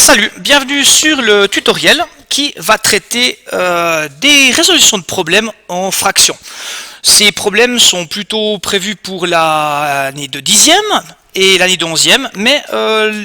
Salut, bienvenue sur le tutoriel qui va traiter des résolutions de problèmes en fractions. Ces problèmes sont plutôt prévus pour l'année de 10e et l'année de 11e, mais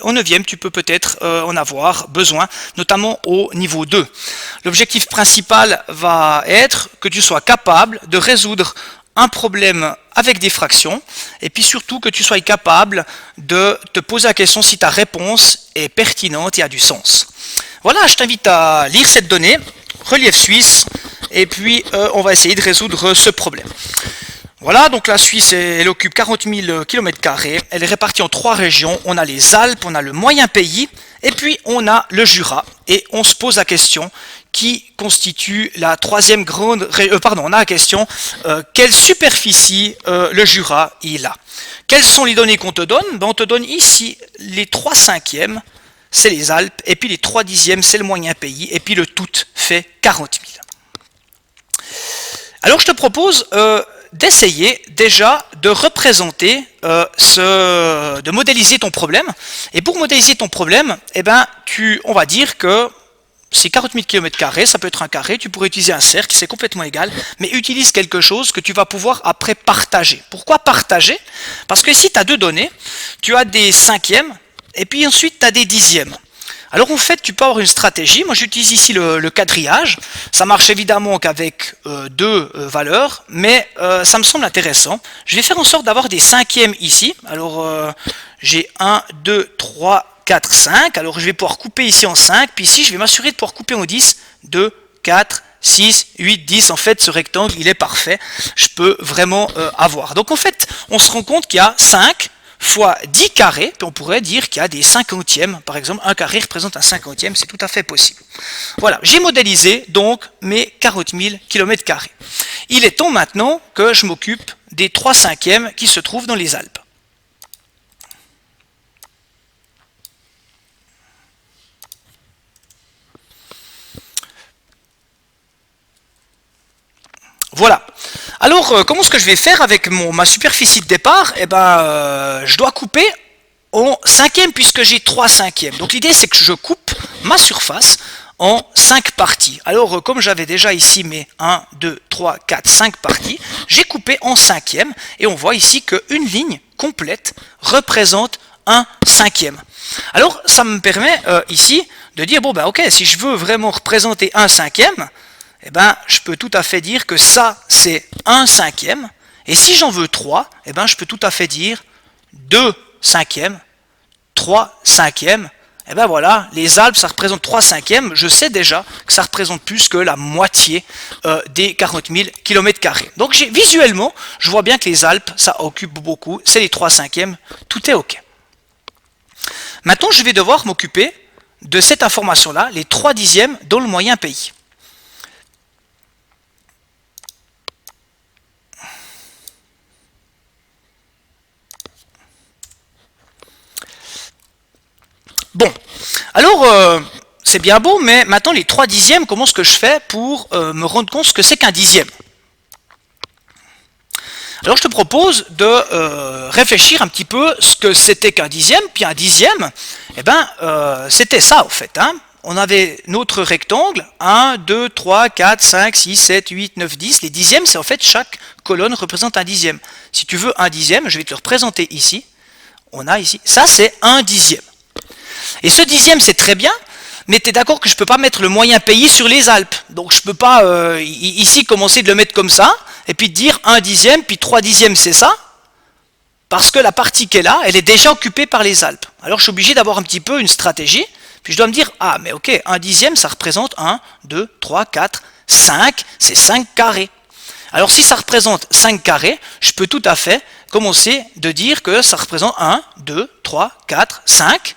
en 9e tu peux peut-être en avoir besoin, notamment au niveau 2. L'objectif principal va être que tu sois capable de résoudre un problème avec des fractions, et puis surtout que tu sois capable de te poser la question si ta réponse est pertinente et a du sens. Voilà, je t'invite à lire cette donnée, relief suisse, et puis on va essayer de résoudre ce problème. Voilà, donc la Suisse, elle occupe 40 000 km², elle est répartie en 3 régions, on a les Alpes, on a le moyen pays, et puis on a le Jura, et on se pose la question qui constitue la troisième grande... on a la question, quelle superficie le Jura il a. Quelles sont les données qu'on te donne? On te donne ici les 3/5, c'est les Alpes, et puis les 3/10, c'est le moyen pays, et puis le tout fait 40 000. Alors je te propose d'essayer déjà de représenter, de modéliser ton problème. Et pour modéliser ton problème, on va dire que c'est 40 000 km², ça peut être un carré, tu pourrais utiliser un cercle, c'est complètement égal, mais utilise quelque chose que tu vas pouvoir après partager. Pourquoi partager? Parce que ici tu as deux données, tu as des cinquièmes, et puis ensuite tu as des dixièmes. Alors en fait, tu peux avoir une stratégie. Moi, j'utilise ici le quadrillage. Ça marche évidemment qu'avec deux valeurs, mais ça me semble intéressant. Je vais faire en sorte d'avoir des cinquièmes ici. Alors, j'ai 1, 2, 3, 4, 5. Alors, je vais pouvoir couper ici en 5. Puis ici, je vais m'assurer de pouvoir couper en 10. 2, 4, 6, 8, 10. En fait, ce rectangle, il est parfait. Je peux vraiment avoir. Donc, en fait, on se rend compte qu'il y a 5 fois 10 carrés, puis on pourrait dire qu'il y a des cinquantièmes, par exemple, un carré représente un cinquantième, c'est tout à fait possible. Voilà, j'ai modélisé donc mes 40 000 km². Il est temps maintenant que je m'occupe des 3/5 qui se trouvent dans les Alpes. Voilà. Alors, comment est-ce que je vais faire avec ma superficie de départ? Je dois couper en cinquième puisque j'ai 3/5. Donc l'idée c'est que je coupe ma surface en 5 parties. Alors, comme j'avais déjà ici mes 1, 2, 3, 4, 5 parties, j'ai coupé en cinquième et on voit ici qu'une ligne complète représente un cinquième. Alors, ça me permet ici de dire, ok, si je veux vraiment représenter un cinquième, je peux tout à fait dire que ça, c'est 1/5. Et si j'en veux 3, je peux tout à fait dire 2/5, 3/5. Voilà, les Alpes, ça représente 3/5. Je sais déjà que ça représente plus que la moitié des 40 000 km². Donc, visuellement, je vois bien que les Alpes, ça occupe beaucoup. C'est les 3/5. Tout est OK. Maintenant, je vais devoir m'occuper de cette information-là, les 3/10 dans le moyen pays. Bon, alors c'est bien beau, mais maintenant les 3/10, comment est-ce que je fais pour me rendre compte ce que c'est qu'un dixième? Alors je te propose de réfléchir un petit peu ce que c'était qu'un dixième, puis un dixième, c'était ça en fait. On avait notre rectangle, 1, 2, 3, 4, 5, 6, 7, 8, 9, 10. Les dixièmes, c'est en fait chaque colonne représente un dixième. Si tu veux un dixième, je vais te le représenter ici. On a ici, ça c'est un dixième. Et ce dixième, c'est très bien, mais tu es d'accord que je ne peux pas mettre le moyen pays sur les Alpes. Donc je ne peux pas ici commencer de le mettre comme ça, et puis dire 1/10, puis 3/10, c'est ça, parce que la partie qui est là, elle est déjà occupée par les Alpes. Alors je suis obligé d'avoir un petit peu une stratégie, puis je dois me dire, ah mais ok, 1/10, ça représente 1, 2, 3, 4, 5, c'est 5 carrés. Alors si ça représente 5 carrés, je peux tout à fait commencer de dire que ça représente 1, 2, 3, 4, 5.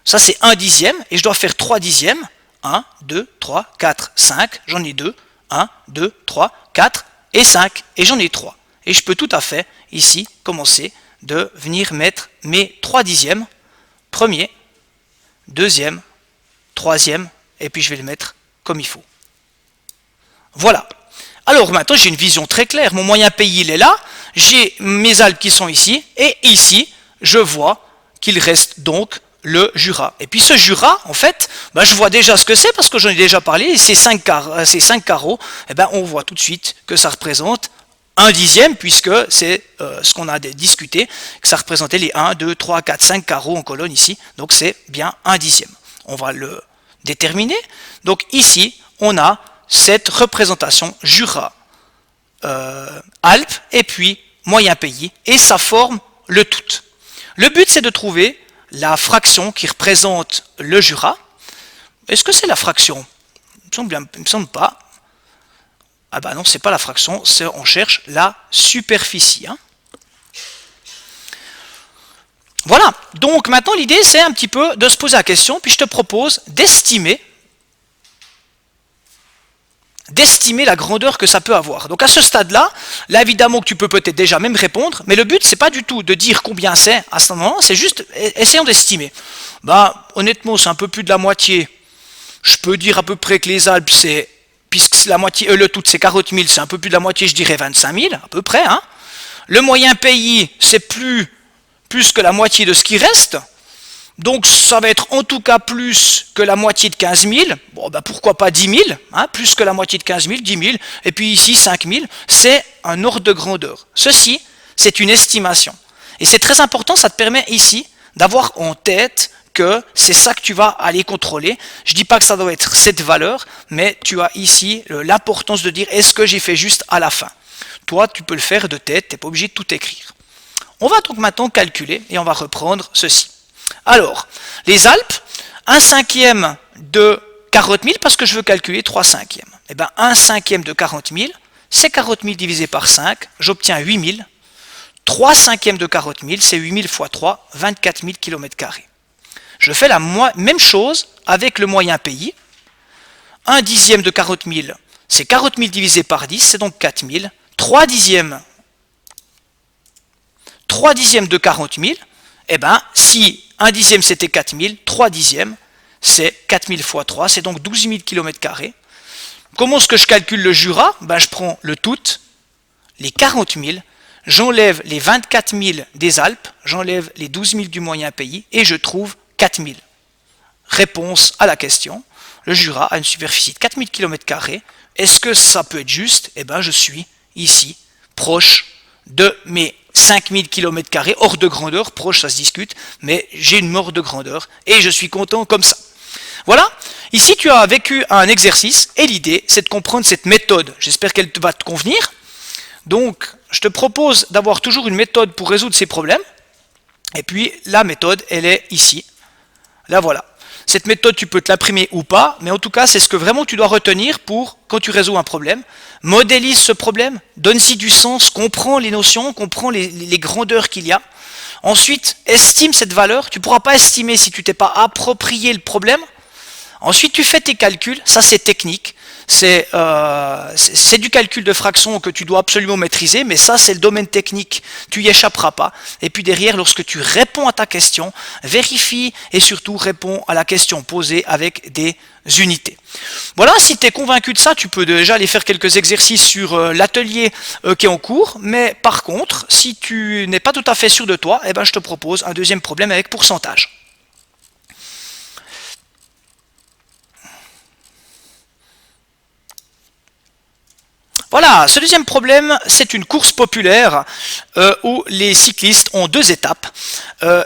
Ça, c'est 1/10, et je dois faire 3/10. 1, 2, 3, 4, 5. J'en ai 2. 1, 2, 3, 4 et 5. Et j'en ai 3. Et je peux tout à fait, ici, commencer de venir mettre mes 3/10, premier, deuxième, troisième, et puis je vais le mettre comme il faut. Voilà. Alors maintenant, j'ai une vision très claire. Mon moyen pays, il est là. J'ai mes Alpes qui sont ici. Et ici, je vois qu'il reste donc le Jura. Et puis ce Jura, en fait, ben, je vois déjà ce que c'est parce que j'en ai déjà parlé. Ces 5 carreaux, eh ben, on voit tout de suite que ça représente un dixième, puisque c'est ce qu'on a discuté, que ça représentait les 1, 2, 3, 4, 5 carreaux en colonne ici. Donc c'est bien un dixième. On va le déterminer. Donc ici, on a cette représentation Jura, Alpes et puis moyen pays, et ça forme le tout. Le but, c'est de trouver la fraction qui représente le Jura. Est-ce que c'est la fraction? Il me semble pas. Ah bah non, c'est pas la fraction, on cherche la superficie. Hein. Voilà, donc maintenant l'idée c'est un petit peu de se poser la question, puis je te propose d'estimer la grandeur que ça peut avoir. Donc à ce stade-là, là évidemment que tu peux peut-être déjà même répondre, mais le but c'est pas du tout de dire combien c'est à ce moment, c'est juste essayons d'estimer. Bah honnêtement c'est un peu plus de la moitié. Je peux dire à peu près que les Alpes c'est, puisque la moitié, le tout c'est 40 000, c'est un peu plus de la moitié, je dirais 25 000 à peu près. Hein. Le moyen pays c'est plus que la moitié de ce qui reste. Donc ça va être en tout cas plus que la moitié de 15 000, bon ben pourquoi pas 10 000, hein, plus que la moitié de 15 000, 10 000, et puis ici 5 000, c'est un ordre de grandeur. Ceci, c'est une estimation. Et c'est très important, ça te permet ici d'avoir en tête que c'est ça que tu vas aller contrôler. Je ne dis pas que ça doit être cette valeur, mais tu as ici l'importance de dire est-ce que j'ai fait juste à la fin. Toi, tu peux le faire de tête, tu n'es pas obligé de tout écrire. On va donc maintenant calculer et on va reprendre ceci. Alors, les Alpes, 1/5 de 40 000 parce que je veux calculer 3/5. Eh bien, 1/5 de 40 000, c'est 40 000 divisé par 5, j'obtiens 8 000. 3/5 de 40 000, c'est 8 000 fois 3, 24 000 km². Je fais la même chose avec le moyen pays. 1/10 de 40 000, c'est 40 000 divisé par 10, c'est donc 4 000. 3/10 de 40 000, eh bien, si 1/10 c'était 4 000, 3/10 c'est 4 000 fois 3, c'est donc 12 000 km². Comment est-ce que je calcule le Jura? Ben, je prends le tout, les 40 000, j'enlève les 24 000 des Alpes, j'enlève les 12 000 du moyen pays et je trouve 4 000. Réponse à la question, le Jura a une superficie de 4 000 km². Est-ce que ça peut être juste? Eh bien, je suis ici proche de mes 5000 km², hors de grandeur, proche ça se discute, mais j'ai une mort de grandeur et je suis content comme ça. Voilà, ici tu as vécu un exercice et l'idée c'est de comprendre cette méthode. J'espère qu'elle va te convenir. Donc je te propose d'avoir toujours une méthode pour résoudre ces problèmes. Et puis la méthode elle est ici. Là voilà. Cette méthode, tu peux te l'imprimer ou pas, mais en tout cas, c'est ce que vraiment tu dois retenir pour, quand tu résous un problème, modélise ce problème, donne-y du sens, comprends les notions, comprends les grandeurs qu'il y a. Ensuite, estime cette valeur. Tu ne pourras pas estimer si tu t'es pas approprié le problème. Ensuite, tu fais tes calculs. Ça, c'est technique. C'est du calcul de fractions que tu dois absolument maîtriser, mais ça, c'est le domaine technique. Tu y échapperas pas. Et puis derrière, lorsque tu réponds à ta question, vérifie et surtout réponds à la question posée avec des unités. Voilà, si tu es convaincu de ça, tu peux déjà aller faire quelques exercices sur l'atelier qui est en cours. Mais par contre, si tu n'es pas tout à fait sûr de toi, eh ben, je te propose un deuxième problème avec pourcentage. Voilà, ce deuxième problème, c'est une course populaire où les cyclistes ont 2 étapes.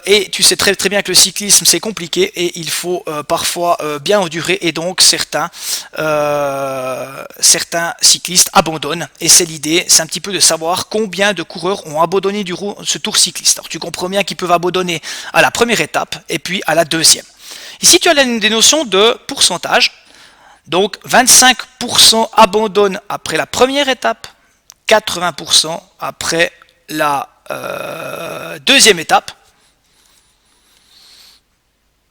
Et tu sais très bien que le cyclisme, c'est compliqué et il faut parfois bien endurer. Et donc, certains cyclistes abandonnent. Et c'est l'idée, c'est un petit peu de savoir combien de coureurs ont abandonné durant ce tour cycliste. Alors, tu comprends bien qu'ils peuvent abandonner à la première étape et puis à la deuxième. Ici, tu as des notions de pourcentage. Donc 25% abandonnent après la première étape, 80% après la deuxième étape.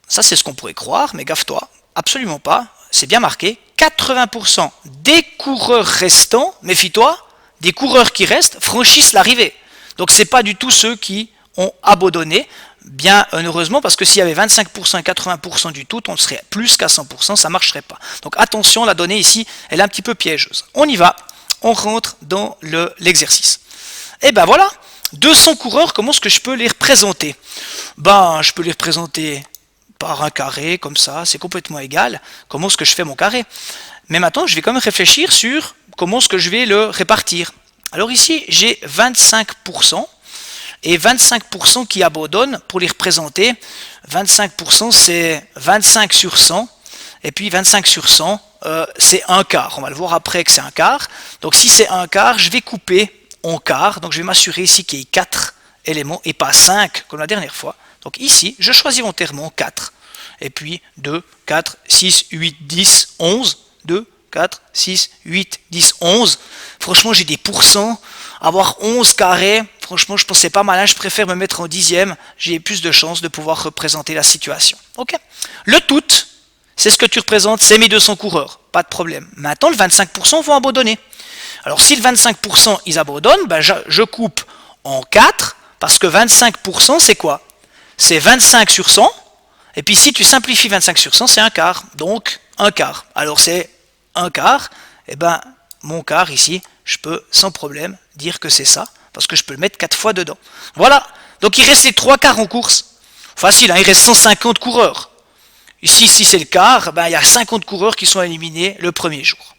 Ça c'est ce qu'on pourrait croire, mais gaffe-toi, absolument pas, c'est bien marqué. 80% des coureurs restants, méfie-toi, des coureurs qui restent franchissent l'arrivée. Donc c'est pas du tout ceux qui ont abandonné. Bien heureusement, parce que s'il y avait 25% et 80% du tout, on serait plus qu'à 100%, ça ne marcherait pas. Donc attention, la donnée ici, elle est un petit peu piégeuse. On y va, on rentre dans l'exercice. Et ben voilà, 200 coureurs, comment est-ce que je peux les représenter? Ben, je peux les représenter par un carré, comme ça, c'est complètement égal. Comment est-ce que je fais mon carré? Mais maintenant, je vais quand même réfléchir sur comment est-ce que je vais le répartir. Alors ici, j'ai 25%, et 25% qui abandonnent pour les représenter. 25%, c'est 25 sur 100, et puis 25 sur 100, c'est un quart. On va le voir après que c'est un quart. Donc si c'est un quart, je vais couper en quart. Donc je vais m'assurer ici qu'il y ait 4 éléments et pas 5 comme la dernière fois. Donc ici, je choisis volontairement 4. Et puis 2, 4, 6, 8, 10, 11. 2, 4, 6, 8, 10, 11. Franchement, j'ai des pourcents. Avoir 11 carrés, franchement, je pensais pas malin. Je préfère me mettre en dixième. J'ai plus de chances de pouvoir représenter la situation. Ok. Le tout, c'est ce que tu représentes, c'est mes 200 coureurs. Pas de problème. Maintenant, le 25% vont abandonner. Alors, si le 25% ils abandonnent, ben, je coupe en 4, parce que 25%, c'est quoi? C'est 25 sur 100. Et puis, si tu simplifies 25 sur 100, c'est un quart. Donc, un quart. Alors, c'est un quart. Et ben, mon quart ici, je peux sans problème dire que c'est ça, parce que je peux le mettre 4 fois dedans. Voilà. Donc, il reste les 3 quarts en course. Facile, hein, il reste 150 coureurs. Ici, si c'est le quart, ben, il y a 50 coureurs qui sont éliminés le premier jour.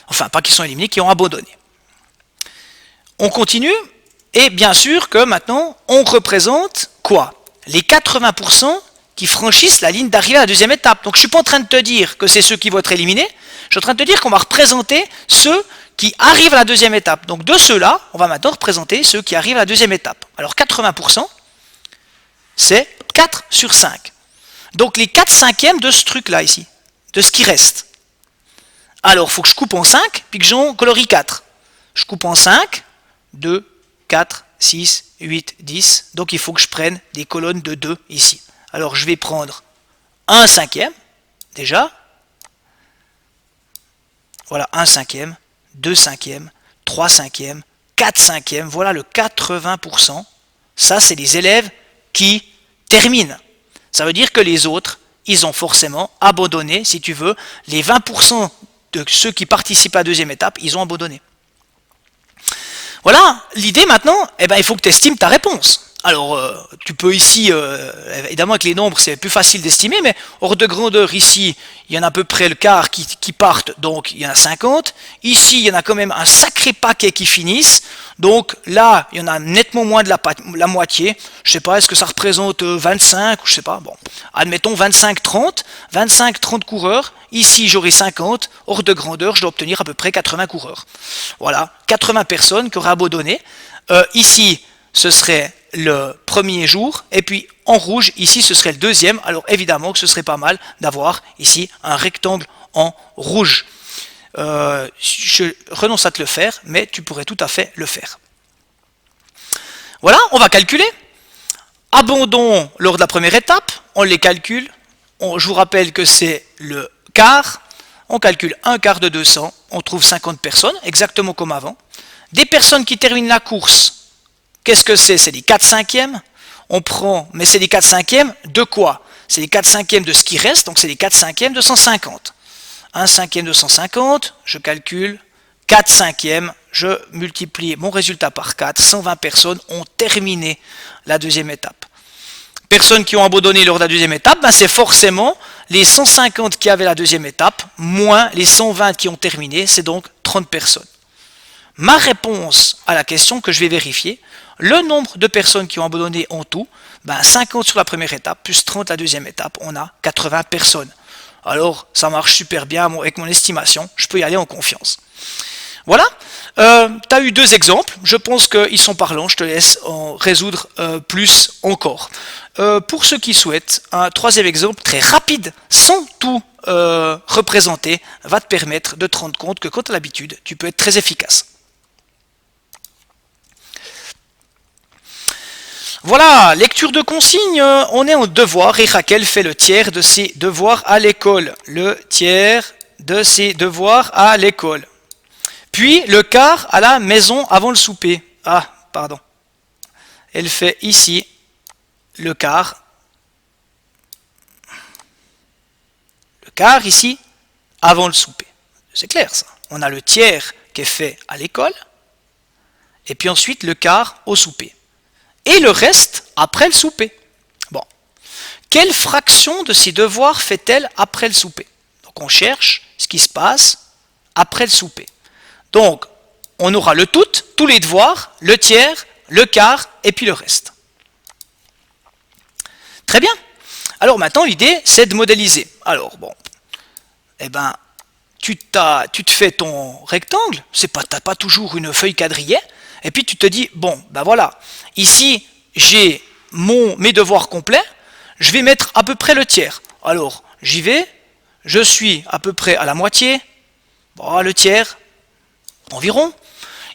Enfin, pas qui sont éliminés, qui ont abandonné. On continue, et bien sûr que maintenant, on représente quoi? Les 80% qui franchissent la ligne d'arrivée à la deuxième étape. Donc je ne suis pas en train de te dire que c'est ceux qui vont être éliminés, je suis en train de te dire qu'on va représenter ceux qui arrivent à la deuxième étape. Donc de ceux-là, on va maintenant représenter ceux qui arrivent à la deuxième étape. Alors 80%, c'est 4 sur 5. Donc les 4 cinquièmes de ce truc-là ici, de ce qui reste. Alors il faut que je coupe en 5, puis que j'en colorie 4. Je coupe en 5, 2, 4, 6, 8, 10. Donc il faut que je prenne des colonnes de 2 ici. Alors je vais prendre un cinquième, déjà. Voilà, un cinquième, 2 cinquièmes, 3 cinquièmes, 4 cinquièmes. Voilà le 80%. Ça, c'est les élèves qui terminent. Ça veut dire que les autres, ils ont forcément abandonné, si tu veux, les 20% de ceux qui participent à la deuxième étape, ils ont abandonné. Voilà, l'idée maintenant, eh ben, il faut que tu estimes ta réponse. Alors, tu peux ici, évidemment avec les nombres c'est plus facile d'estimer, mais hors de grandeur ici, il y en a à peu près le quart qui partent, donc il y en a 50. Ici, il y en a quand même un sacré paquet qui finissent, donc là, il y en a nettement moins de la moitié. Je sais pas, est-ce que ça représente 25, ou je sais pas, bon, admettons 25-30, 25-30 coureurs. Ici, j'aurai 50, hors de grandeur, je dois obtenir à peu près 80 coureurs. Voilà, 80 personnes qui auraient abandonné. Ici, ce serait le premier jour, et puis en rouge, ici, ce serait le deuxième. Alors évidemment que ce serait pas mal d'avoir ici un rectangle en rouge. Je renonce à te le faire, mais tu pourrais tout à fait le faire. Voilà, on va calculer. Abandon lors de la première étape, on les calcule. Je vous rappelle que c'est le quart. On calcule un quart de 200, on trouve 50 personnes, exactement comme avant. Des personnes qui terminent la course, qu'est-ce que c'est? C'est les 4 cinquièmes. On prend, mais c'est les 4 cinquièmes de quoi? C'est les 4 cinquièmes de ce qui reste, donc c'est les 4 cinquièmes de 150. 1 cinquième de 150, je calcule, 4 cinquièmes, je multiplie mon résultat par 4, 120 personnes ont terminé la deuxième étape. Personnes qui ont abandonné lors de la deuxième étape, ben c'est forcément les 150 qui avaient la deuxième étape, moins les 120 qui ont terminé, c'est donc 30 personnes. Ma réponse à la question que je vais vérifier, le nombre de personnes qui ont abandonné en tout, ben 50 sur la première étape, plus 30 la deuxième étape, on a 80 personnes. Alors, ça marche super bien avec mon estimation, je peux y aller en confiance. Voilà, tu as eu 2 exemples, je pense qu'ils sont parlants, je te laisse en résoudre plus encore. Pour ceux qui souhaitent, un 3e exemple très rapide, sans tout représenter, va te permettre de te rendre compte que quand tu as l'habitude, tu peux être très efficace. Voilà, lecture de consignes, on est en devoir et Raquel fait le tiers de ses devoirs à l'école. Le tiers de ses devoirs à l'école. Puis le quart à la maison avant le souper. Ah, pardon. Elle fait ici le quart. Le quart ici avant le souper. C'est clair ça. On a le tiers qui est fait à l'école et puis ensuite le quart au souper. Et le reste après le souper. Bon. quelle fraction de ces devoirs fait-elle après le souper? Donc on cherche ce qui se passe après le souper. Donc on aura le tout, tous les devoirs, le tiers, le quart et puis le reste. Très bien. Alors maintenant l'idée c'est de modéliser. Alors bon, eh ben tu te fais ton rectangle, t'as pas toujours une feuille quadrillée, et puis tu te dis bon ben voilà, ici j'ai mes devoirs complets, je vais mettre à peu près le tiers. Alors j'y vais, je suis à peu près à la moitié, bon, le tiers environ.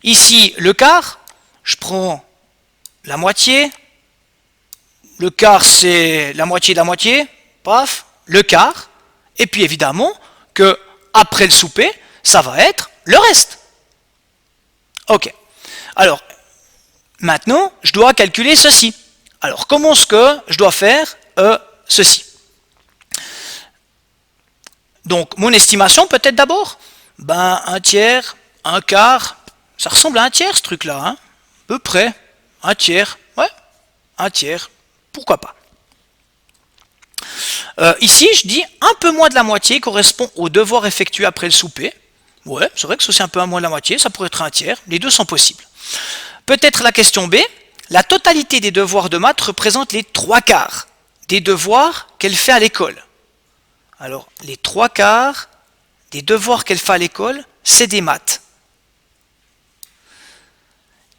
Ici le quart, je prends la moitié, le quart c'est la moitié de la moitié, paf, le quart, et puis évidemment que après le souper, ça va être le reste. Ok. Alors, maintenant, je dois calculer ceci. Alors, comment est-ce que je dois faire ceci? Donc, mon estimation peut-être d'abord, ben, un tiers, un quart, ça ressemble à un tiers ce truc-là, hein, à peu près, un tiers, ouais, un tiers, pourquoi pas. Ici, je dis un peu moins de la moitié correspond au devoir effectué après le souper. Ouais, c'est vrai que c'est un peu moins de la moitié, ça pourrait être un tiers, les deux sont possibles. Peut-être la question B, la totalité des devoirs de maths représente les 3/4 des devoirs qu'elle fait à l'école. Alors, les 3/4 des devoirs qu'elle fait à l'école, c'est des maths.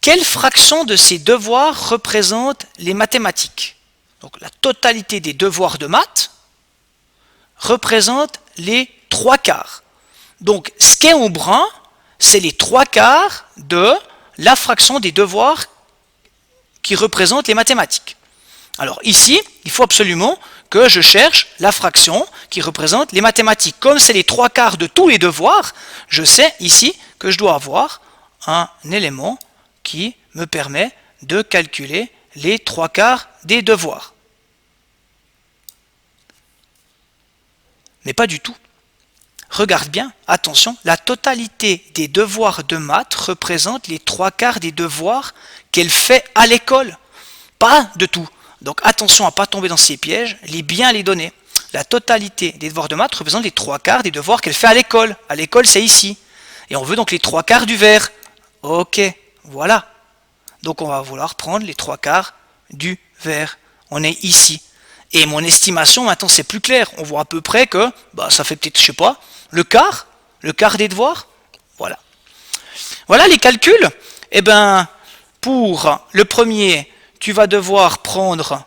Quelle fraction de ces devoirs représente les mathématiques? Donc, la totalité des devoirs de maths représente les 3/4. Donc, ce qui est en brun, c'est les 3/4 de la fraction des devoirs qui représentent les mathématiques. Alors ici, il faut absolument que je cherche la fraction qui représente les mathématiques. Comme c'est les 3/4 de tous les devoirs, je sais ici que je dois avoir un élément qui me permet de calculer les 3/4 des devoirs. Mais pas du tout. Regarde bien, attention, la totalité des devoirs de maths représente les 3/4 des devoirs qu'elle fait à l'école. Pas de tout. Donc attention à ne pas tomber dans ces pièges, lis bien les données. La totalité des devoirs de maths représente les 3/4 des devoirs qu'elle fait à l'école. À l'école, c'est ici. Et on veut donc les 3/4 du vert. Ok, voilà. Donc on va vouloir prendre les 3/4 du vert. On est ici. Et mon estimation, maintenant, c'est plus clair. On voit à peu près que ça fait peut-être, je sais pas, le quart des devoirs. Voilà. Voilà les calculs. Eh bien, pour le premier, tu vas devoir prendre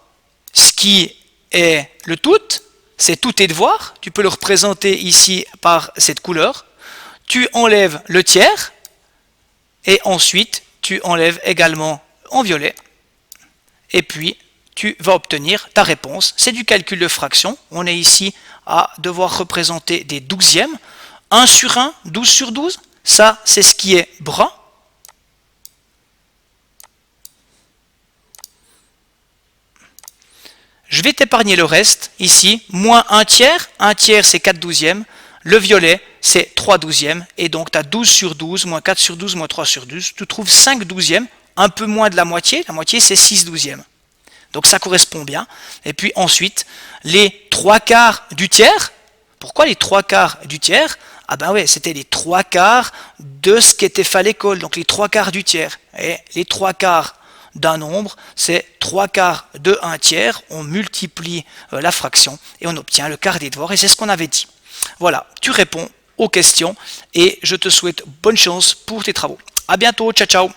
ce qui est le tout, c'est tous tes devoirs. Tu peux le représenter ici par cette couleur. Tu enlèves le tiers et ensuite tu enlèves également en violet. Et puis, tu vas obtenir ta réponse. C'est du calcul de fraction. On est ici à devoir représenter des douzièmes. 1 sur 1, 12 sur 12. Ça, c'est ce qui est brun. Je vais t'épargner le reste. Ici, moins 1 tiers. 1 tiers, c'est 4 douzièmes. Le violet, c'est 3 douzièmes. Et donc, tu as 12 sur 12, moins 4 sur 12, moins 3 sur 12. Tu trouves 5 douzièmes. Un peu moins de la moitié. La moitié, c'est 6 douzièmes. Donc ça correspond bien. Et puis ensuite, les 3/4 du tiers. Pourquoi les 3/4 du tiers? Ah ben ouais, c'était les 3/4 de ce qui était fait à l'école. Donc les 3/4 du tiers. Et les 3/4 d'un nombre, c'est 3/4 de 1 tiers. On multiplie la fraction et on obtient le quart des devoirs. Et c'est ce qu'on avait dit. Voilà, tu réponds aux questions et je te souhaite bonne chance pour tes travaux. À bientôt, ciao ciao.